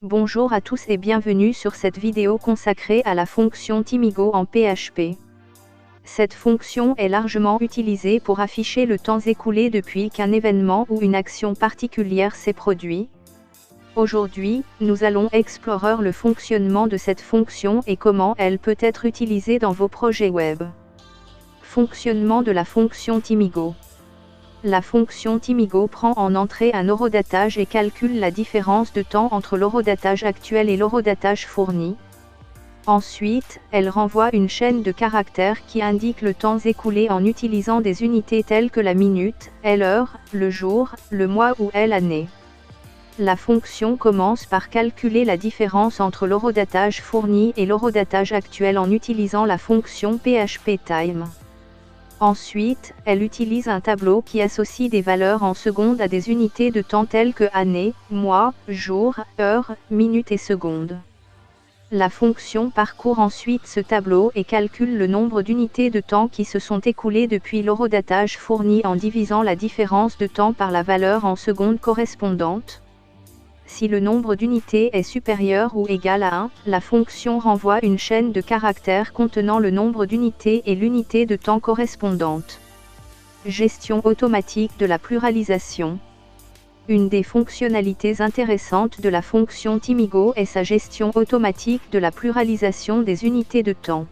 Bonjour à tous et bienvenue sur cette vidéo consacrée à la fonction Timigo en PHP. Cette fonction est largement utilisée pour afficher le temps écoulé depuis qu'un événement ou une action particulière s'est produit. Aujourd'hui, nous allons explorer le fonctionnement de cette fonction et comment elle peut être utilisée dans vos projets web. Fonctionnement de la fonction Timigo. La fonction Timigo prend en entrée un horodatage et calcule la différence de temps entre l'horodatage actuel et l'horodatage fourni. Ensuite, elle renvoie une chaîne de caractères qui indique le temps écoulé en utilisant des unités telles que la minute, l'heure, le jour, le mois ou l'année. La fonction commence par calculer la différence entre l'horodatage fourni et l'horodatage actuel en utilisant la fonction phpTime. Ensuite, elle utilise un tableau qui associe des valeurs en secondes à des unités de temps telles que année, mois, jour, heure, minute et seconde. La fonction parcourt ensuite ce tableau et calcule le nombre d'unités de temps qui se sont écoulées depuis l'horodatage fourni en divisant la différence de temps par la valeur en secondes correspondante. Si le nombre d'unités est supérieur ou égal à 1, la fonction renvoie une chaîne de caractères contenant le nombre d'unités et l'unité de temps correspondante. Gestion automatique de la pluralisation. Une des fonctionnalités intéressantes de la fonction Timigo est sa gestion automatique de la pluralisation des unités de temps.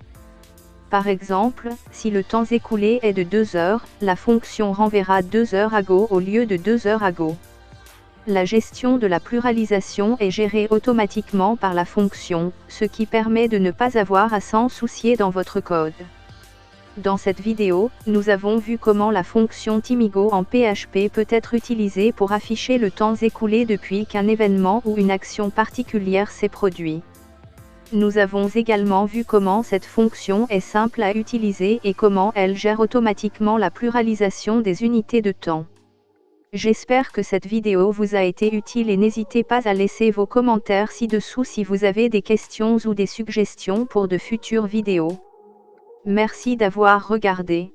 Par exemple, si le temps écoulé est de 2 heures, la fonction renverra 2 heures ago au lieu de 2 heures ago. La gestion de la pluralisation est gérée automatiquement par la fonction, ce qui permet de ne pas avoir à s'en soucier dans votre code. Dans cette vidéo, nous avons vu comment la fonction Timigo en PHP peut être utilisée pour afficher le temps écoulé depuis qu'un événement ou une action particulière s'est produit. Nous avons également vu comment cette fonction est simple à utiliser et comment elle gère automatiquement la pluralisation des unités de temps. J'espère que cette vidéo vous a été utile et n'hésitez pas à laisser vos commentaires ci-dessous si vous avez des questions ou des suggestions pour de futures vidéos. Merci d'avoir regardé.